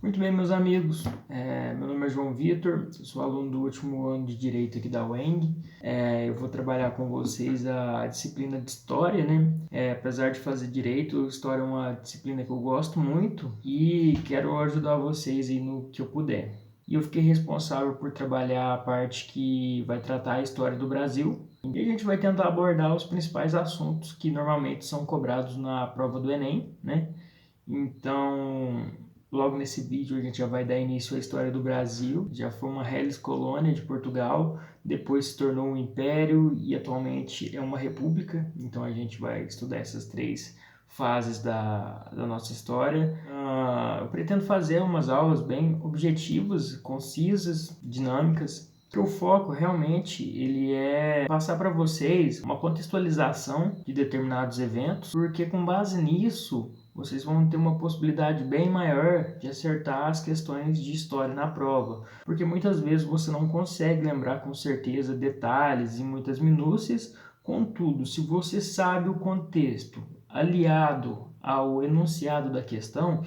Muito bem, meus amigos. Meu nome é João Vitor, eu sou aluno do último ano de Direito aqui da UENG. Eu vou trabalhar com vocês a disciplina de História, né? Apesar de fazer Direito, História é uma disciplina que eu gosto muito e quero ajudar vocês aí no que eu puder. E eu fiquei responsável por trabalhar a parte que vai tratar a história do Brasil. E a gente vai tentar abordar os principais assuntos que normalmente são cobrados na prova do Enem, né? Então, logo nesse vídeo a gente já vai dar início à história do Brasil. Já foi uma reles colônia de Portugal, depois se tornou um império e atualmente é uma república. Então a gente vai estudar essas três fases da nossa história. Eu pretendo fazer umas aulas bem objetivas, concisas, dinâmicas, que o foco realmente ele é passar para vocês uma contextualização de determinados eventos, porque com base nisso vocês vão ter uma possibilidade bem maior de acertar as questões de história na prova, porque muitas vezes você não consegue lembrar com certeza detalhes e muitas minúcias. Contudo, se você sabe o contexto aliado ao enunciado da questão,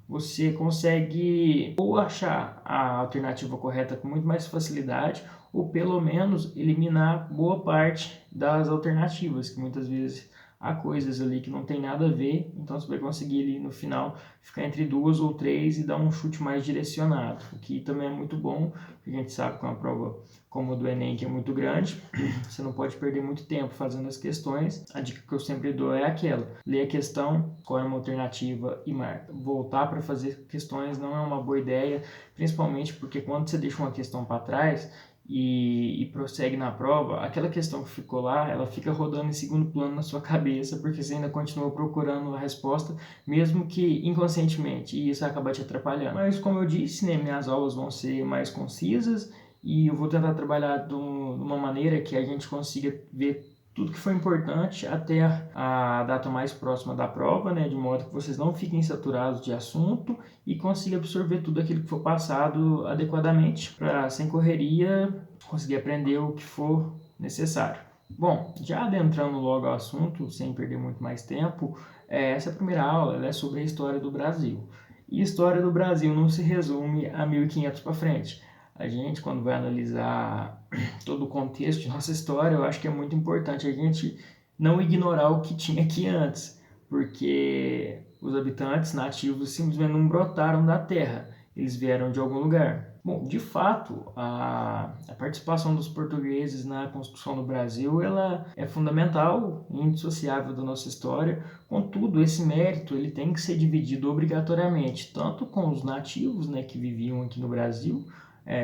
você consegue ou achar a alternativa correta com muito mais facilidade, ou pelo menos eliminar boa parte das alternativas, que muitas vezes há coisas ali que não tem nada a ver, então você vai conseguir ali no final ficar entre duas ou três e dar um chute mais direcionado, o que também é muito bom, porque a gente sabe que uma prova como a do Enem, que é muito grande, você não pode perder muito tempo fazendo as questões. A dica que eu sempre dou é aquela: lê a questão, escolhe uma alternativa e marca. Voltar para fazer questões não é uma boa ideia, principalmente porque quando você deixa uma questão para trás e prossegue na prova, aquela questão que ficou lá, ela fica rodando em segundo plano na sua cabeça, porque você ainda continua procurando a resposta, mesmo que inconscientemente, e isso acaba te atrapalhando. Mas como eu disse, né, minhas aulas vão ser mais concisas, e eu vou tentar trabalhar de uma maneira que a gente consiga ver tudo que foi importante até a data mais próxima da prova, né, de modo que vocês não fiquem saturados de assunto e consigam absorver tudo aquilo que for passado adequadamente, para sem correria conseguir aprender o que for necessário. Bom, já adentrando logo ao assunto, sem perder muito mais tempo, essa primeira aula ela é sobre a história do Brasil. E a história do Brasil não se resume a 1500 para frente. A gente, quando vai analisar todo o contexto de nossa história, eu acho que é muito importante a gente não ignorar o que tinha aqui antes, porque os habitantes nativos simplesmente não brotaram da terra, eles vieram de algum lugar. Bom, de fato, a participação dos portugueses na construção do Brasil ela é fundamental e indissociável da nossa história. Contudo, esse mérito ele tem que ser dividido obrigatoriamente, tanto com os nativos, né, que viviam aqui no Brasil,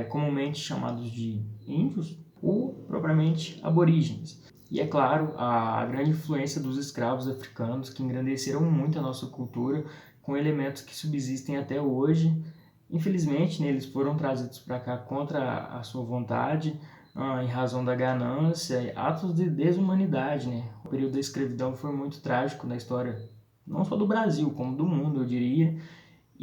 comumente chamados de índios, ou propriamente aborígenes. E é claro, a grande influência dos escravos africanos, que engrandeceram muito a nossa cultura, com elementos que subsistem até hoje. Infelizmente, né, eles foram trazidos para cá contra a sua vontade, em razão da ganância, atos de desumanidade. Né? O período da escravidão foi muito trágico na história, não só do Brasil, como do mundo, eu diria.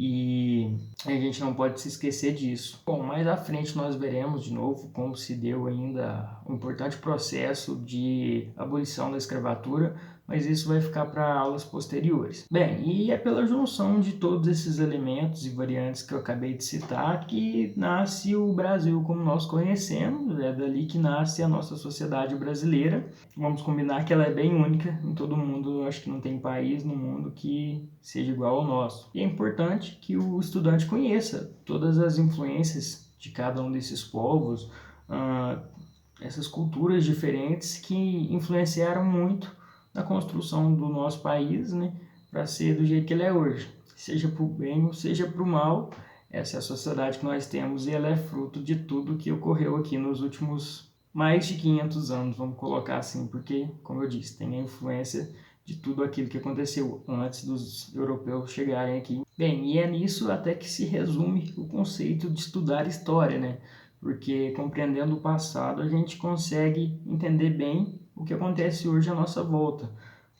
E a gente não pode se esquecer disso. Bom, mais à frente nós veremos de novo como se deu ainda um importante processo de abolição da escravatura, mas isso vai ficar para aulas posteriores. Bem, e é pela junção de todos esses elementos e variantes que eu acabei de citar que nasce o Brasil como nós conhecemos, é dali que nasce a nossa sociedade brasileira. Vamos combinar que ela é bem única em todo mundo, eu acho que não tem país no mundo que seja igual ao nosso. E é importante que o estudante conheça todas as influências de cada um desses povos, essas culturas diferentes que influenciaram muito na construção do nosso país, né, para ser do jeito que ele é hoje. Seja para o bem ou seja para o mal, essa é a sociedade que nós temos e ela é fruto de tudo que ocorreu aqui nos últimos mais de 500 anos, vamos colocar assim, porque, como eu disse, tem a influência de tudo aquilo que aconteceu antes dos europeus chegarem aqui. Bem, e é nisso até que se resume o conceito de estudar história, né? Porque compreendendo o passado a gente consegue entender bem o que acontece hoje à nossa volta.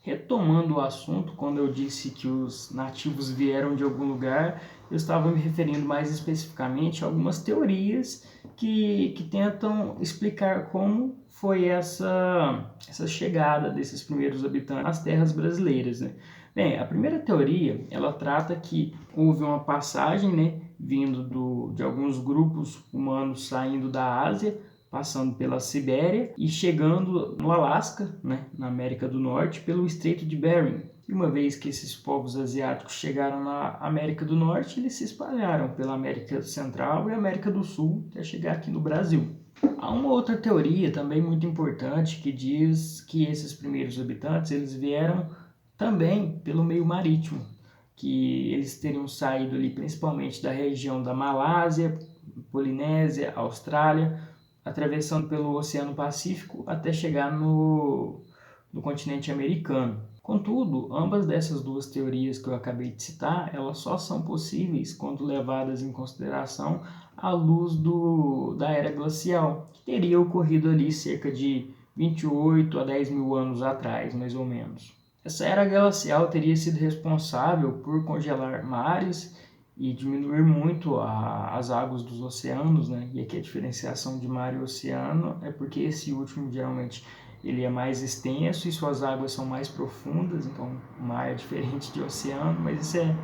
Retomando o assunto, quando eu disse que os nativos vieram de algum lugar, eu estava me referindo mais especificamente a algumas teorias que tentam explicar como foi essa chegada desses primeiros habitantes às terras brasileiras. Né? Bem, a primeira teoria, ela trata que houve uma passagem, né, vindo de alguns grupos humanos saindo da Ásia, passando pela Sibéria e chegando no Alasca, né, na América do Norte, pelo Estreito de Bering. E uma vez que esses povos asiáticos chegaram na América do Norte, eles se espalharam pela América Central e América do Sul até chegar aqui no Brasil. Há uma outra teoria também muito importante que diz que esses primeiros habitantes eles vieram também pelo meio marítimo, que eles teriam saído ali principalmente da região da Malásia, Polinésia, Austrália, atravessando pelo Oceano Pacífico até chegar no continente americano. Contudo, ambas dessas duas teorias que eu acabei de citar, elas só são possíveis quando levadas em consideração à luz da era glacial, que teria ocorrido ali cerca de 28 a 10 mil anos atrás, mais ou menos. Essa era glacial teria sido responsável por congelar mares e diminuir muito as águas dos oceanos, né? E aqui a diferenciação de mar e oceano é porque esse último geralmente ele é mais extenso e suas águas são mais profundas, então o mar é diferente de oceano, mas isso é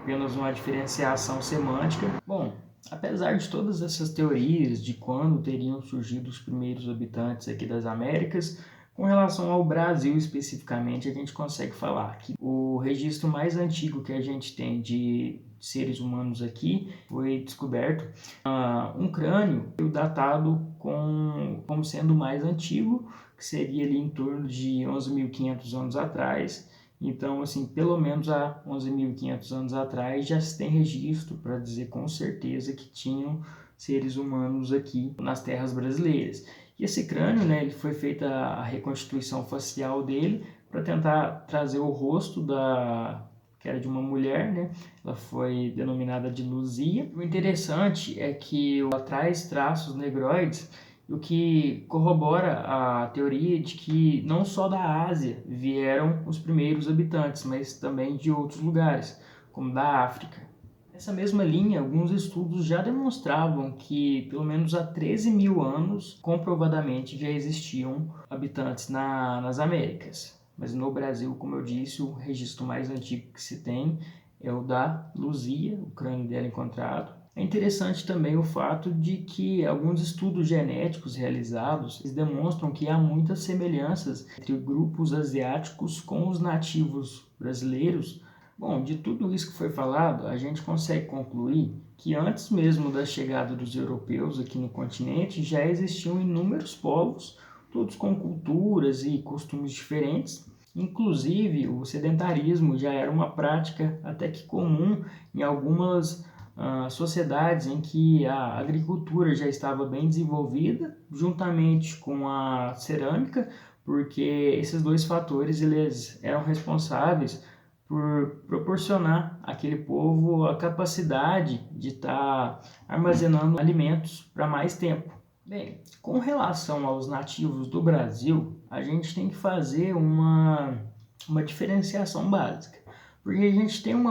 apenas uma diferenciação semântica. Bom, apesar de todas essas teorias de quando teriam surgido os primeiros habitantes aqui das Américas, com relação ao Brasil especificamente, a gente consegue falar que o registro mais antigo que a gente tem de seres humanos aqui foi descoberto um crânio datado como sendo mais antigo, que seria ali em torno de 11.500 anos atrás. Então, assim, pelo menos há 11.500 anos atrás já se tem registro para dizer com certeza que tinham seres humanos aqui nas terras brasileiras. E esse crânio, né, ele foi feita a reconstituição facial dele para tentar trazer o rosto que era de uma mulher, né? Ela foi denominada de Luzia. O interessante é que traz traços negroides, o que corrobora a teoria de que não só da Ásia vieram os primeiros habitantes, mas também de outros lugares, como da África. Nessa mesma linha, alguns estudos já demonstravam que, pelo menos há 13 mil anos, comprovadamente já existiam habitantes nas Américas. Mas no Brasil, como eu disse, o registro mais antigo que se tem é o da Luzia, o crânio dela encontrado. É interessante também o fato de que alguns estudos genéticos realizados demonstram que há muitas semelhanças entre grupos asiáticos com os nativos brasileiros. Bom, de tudo isso que foi falado, a gente consegue concluir que antes mesmo da chegada dos europeus aqui no continente já existiam inúmeros povos, todos com culturas e costumes diferentes. Inclusive, o sedentarismo já era uma prática até que comum em algumas sociedades em que a agricultura já estava bem desenvolvida, juntamente com a cerâmica, porque esses dois fatores eles eram responsáveis por proporcionar àquele povo a capacidade de estar armazenando alimentos para mais tempo. Bem, com relação aos nativos do Brasil, a gente tem que fazer uma diferenciação básica, porque a gente tem um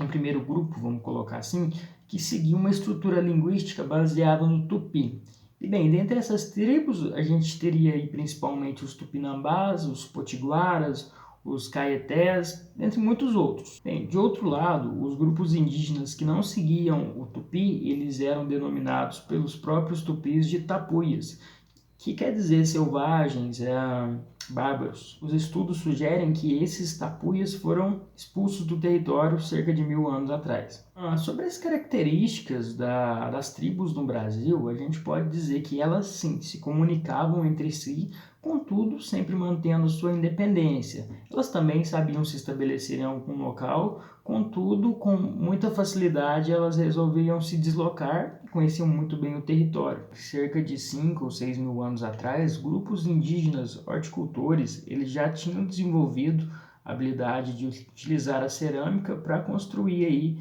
primeiro grupo, vamos colocar assim, que seguia uma estrutura linguística baseada no tupi. E bem, dentre essas tribos, a gente teria aí principalmente os tupinambás, os potiguaras, os caetés, entre muitos outros. Bem, de outro lado, os grupos indígenas que não seguiam o tupi, eles eram denominados pelos próprios tupis de tapuias, que quer dizer selvagens, bárbaros. Os estudos sugerem que esses tapuias foram expulsos do território cerca de 1.000 anos atrás. Sobre as características das tribos no Brasil, a gente pode dizer que elas sim se comunicavam entre si, contudo sempre mantendo sua independência. Elas também sabiam se estabelecer em algum local, contudo com muita facilidade elas resolviam se deslocar e conheciam muito bem o território. Cerca de 5 ou 6 mil anos atrás, grupos indígenas horticultores eles já tinham desenvolvido a habilidade de utilizar a cerâmica para construir aí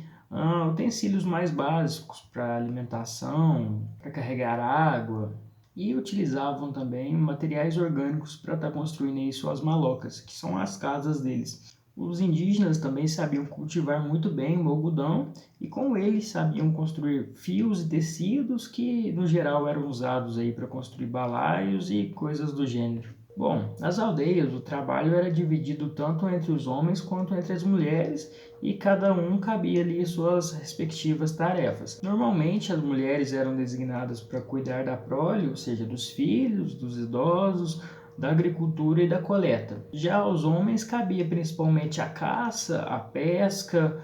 utensílios mais básicos para alimentação, para carregar água, e utilizavam também materiais orgânicos para estar construindo aí suas malocas, que são as casas deles. Os indígenas também sabiam cultivar muito bem o algodão e com ele sabiam construir fios e tecidos que no geral eram usados aí para construir balaios e coisas do gênero. Bom, nas aldeias o trabalho era dividido tanto entre os homens quanto entre as mulheres e cada um cabia ali suas respectivas tarefas. Normalmente as mulheres eram designadas para cuidar da prole, ou seja, dos filhos, dos idosos, da agricultura e da coleta. Já aos homens cabia principalmente a caça, a pesca,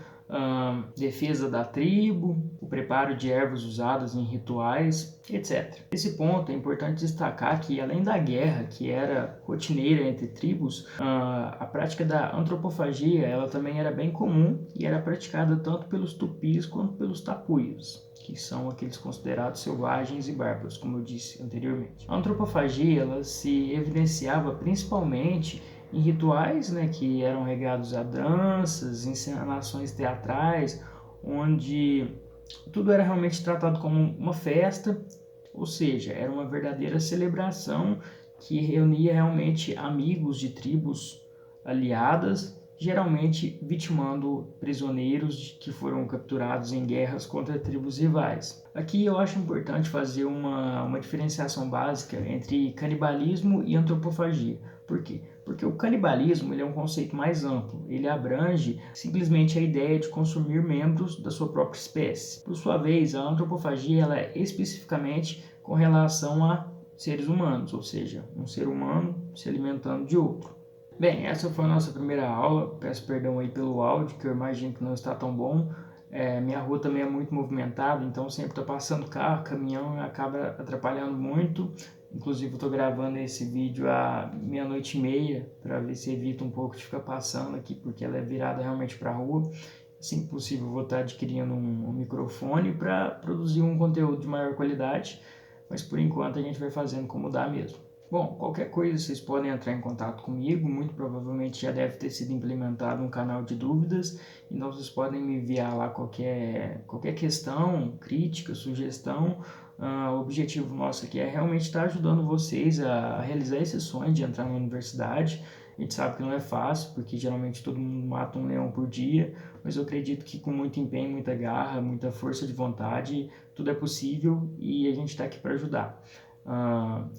defesa da tribo, o preparo de ervas usadas em rituais, etc. Nesse ponto é importante destacar que, além da guerra, que era rotineira entre tribos, a prática da antropofagia ela também era bem comum e era praticada tanto pelos tupis quanto pelos tapuios, que são aqueles considerados selvagens e bárbaros, como eu disse anteriormente. A antropofagia ela se evidenciava principalmente em rituais, né, que eram regados a danças, encenações teatrais, onde tudo era realmente tratado como uma festa, ou seja, era uma verdadeira celebração que reunia realmente amigos de tribos aliadas, geralmente vitimando prisioneiros que foram capturados em guerras contra tribos rivais. Aqui eu acho importante fazer uma diferenciação básica entre canibalismo e antropofagia. Por quê? Porque o canibalismo ele é um conceito mais amplo, ele abrange simplesmente a ideia de consumir membros da sua própria espécie. Por sua vez, a antropofagia ela é especificamente com relação a seres humanos, ou seja, um ser humano se alimentando de outro. Bem, essa foi a nossa primeira aula, peço perdão aí pelo áudio, que eu imagino que não está tão bom. Minha rua também é muito movimentada, então sempre está passando carro, caminhão, acaba atrapalhando muito. Inclusive eu estou gravando esse vídeo à 00:30 para ver se evita um pouco de ficar passando aqui, porque ela é virada realmente para a rua. Assim que possível eu vou estar adquirindo um microfone para produzir um conteúdo de maior qualidade, mas por enquanto a gente vai fazendo como dá mesmo. Bom, qualquer coisa vocês podem entrar em contato comigo, muito provavelmente já deve ter sido implementado um canal de dúvidas, então vocês podem me enviar lá qualquer questão, crítica, sugestão. O objetivo nosso aqui é realmente estar ajudando vocês a realizar esse sonho de entrar na universidade. A gente sabe que não é fácil, porque geralmente todo mundo mata um leão por dia, mas eu acredito que com muito empenho, muita garra, muita força de vontade, tudo é possível e a gente está aqui para ajudar.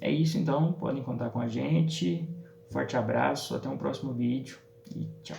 É isso então, podem contar com a gente. Forte abraço, até um próximo vídeo e tchau.